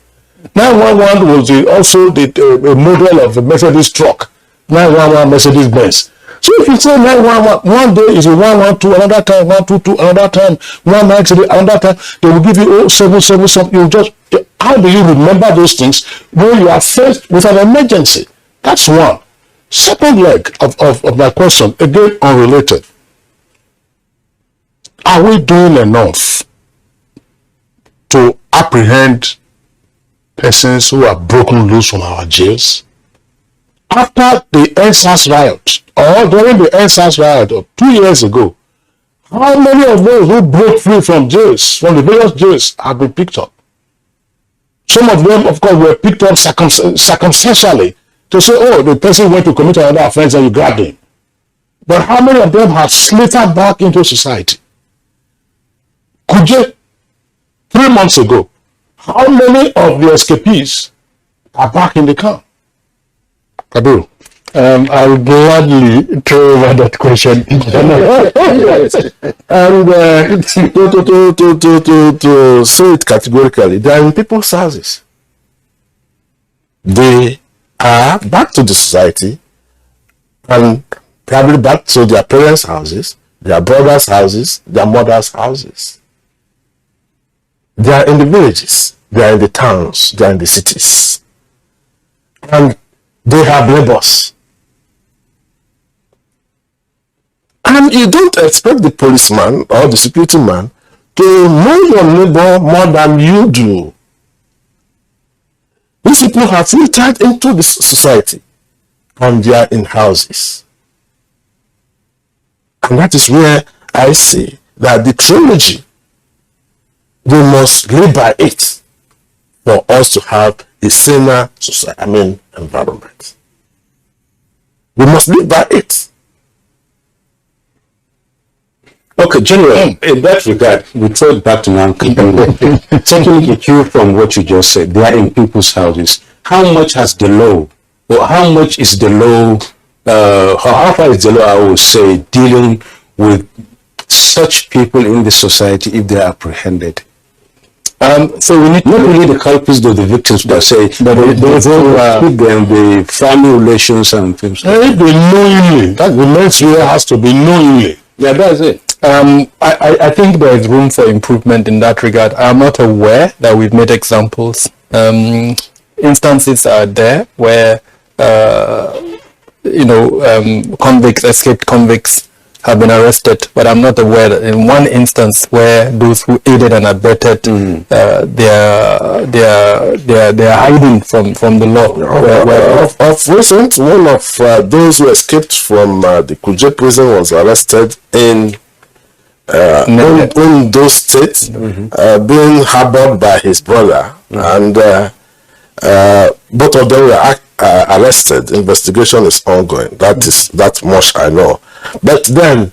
911 was also a model of the Mercedes truck, 911 Mercedes Benz. So if you say 911, one day is a 112, another time 122, another time 193, another time they will give you 777. You just, how do you remember those things when you are faced with an emergency? That's one. Second leg of my question, again unrelated. Are we doing enough to apprehend persons who are broken loose from our jails? After the NSAS riot, or during the NSAS riot of 2 years ago, how many of those who broke free from jails, from the various jails, have been picked up? Some of them, of course, were picked up circumstantially to say, oh, the person went to commit another offense and you grabbed him. But how many of them have slithered back into society? Could you, 3 months ago, how many of the escapees are back in the camp? Kabiru. I'll gladly throw over that question. And to say it categorically, they are in people's houses. They are back to the society and probably back to their parents' houses, their brothers' houses, their mothers' houses. They are in the villages, they are in the towns, they are in the cities. And they have neighbors. And you don't expect the policeman or the security man to know your neighbor more than you do. These people have filtered into the society and they are in houses. And that is where I say that the trilogy, we must live by it for us to have a saner society, environment. We must live by it. Okay, General, in that regard, we throw it back to now. Taking a cue from what you just said, they are in people's houses. How much has the law, or how much is the law, how far is the law, I would say, dealing with such people in the society if they are apprehended? So we need not only the culprits, though the victims per se, but the family relations and things. If they knowingly, that the next year has to be knowingly. Yeah, that's it. I think there is room for improvement in that regard. I'm not aware that we've made examples. Instances are there where, escaped convicts have been arrested, but I'm not aware that in one instance where those who aided and abetted, they are hiding from the law. Of recent, one of those who escaped from the Kuje prison was arrested in those states, being harbored by his brother, and both of them were arrested. Investigation is ongoing. That much I know. But then,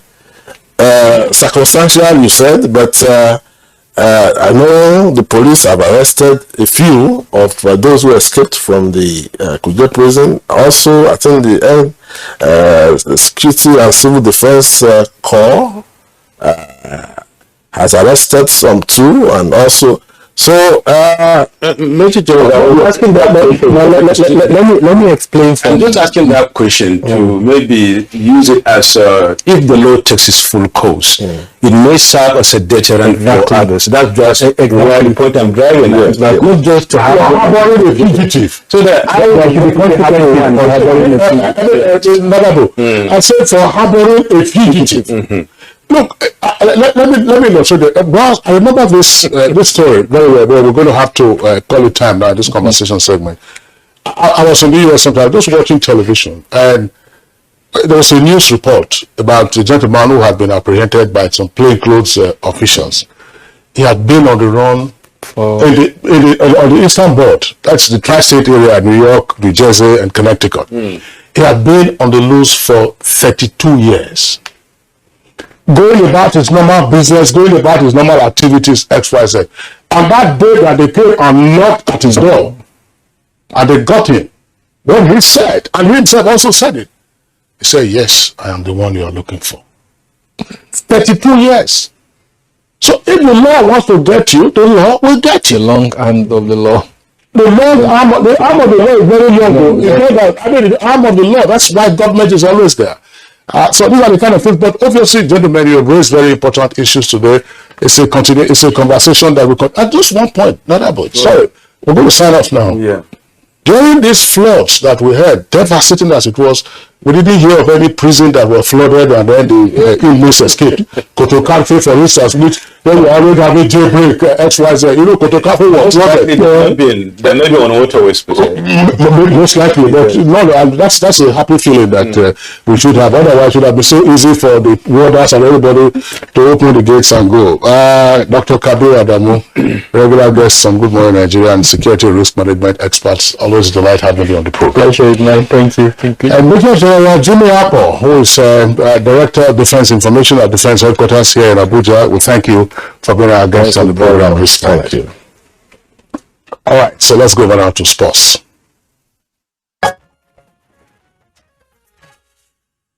circumstantial, you said, but I know the police have arrested a few of those who escaped from the Kuje prison. Also, I think the Security and Civil Defense Corps has arrested some too, and also Major General, asking that, let me explain. I'm just asking that question to maybe use it as if the law takes its full course, it may serve as a deterrent for others. That's just exactly the point I'm driving at. Not just to have a fugitive. So that I should be consequent for harboring a fugitive. I said for harboring a fugitive. Look, let me know. So, I remember this story very well. We're going to have to call it time now in this conversation segment. I was in the US sometime, just watching television, and there was a news report about a gentleman who had been apprehended by some plainclothes officials. He had been on the run on the eastern board. That's the tri-state area: New York, New Jersey, and Connecticut. He had been on the loose for 32 years. Going about his normal business, going about his normal activities, XYZ. And that day that they came and knocked at his door, and they got him, when he said, and he himself also said it, he said, "Yes, I am the one you are looking for." 32 years. So if the law wants to get you, the law will get you. The long arm of the law. The arm of the law is very long. The arm of the law, that's why government is always there. So these are the kind of things, but obviously, gentlemen, you have raised very important issues today. It's a conversation that we could, at just one point, not about. Sorry, we're going to sign off now. Yeah. During these floods that we had, devastating as it was, we didn't hear of any prison that were flooded and then the inmates escaped. Kotokafe, for instance, which when we already have a jailbreak, XYZ, Kotokafe was flooded. They're not on waterways. Most likely, but no, that's a happy feeling that we should have. Otherwise, it would have been so easy for the warders and everybody to open the gates and go. Dr. Kabir Adamu, regular guest on Good Morning Nigeria and security risk management experts. Always delight having you on the program. Pleasure is mine. Thank you. And Major General Jimmy Apple, who is Director of Defense Information at Defense Headquarters here in Abuja, we thank you for being our guest on the program. Thank you. All right, so let's go over now to sports.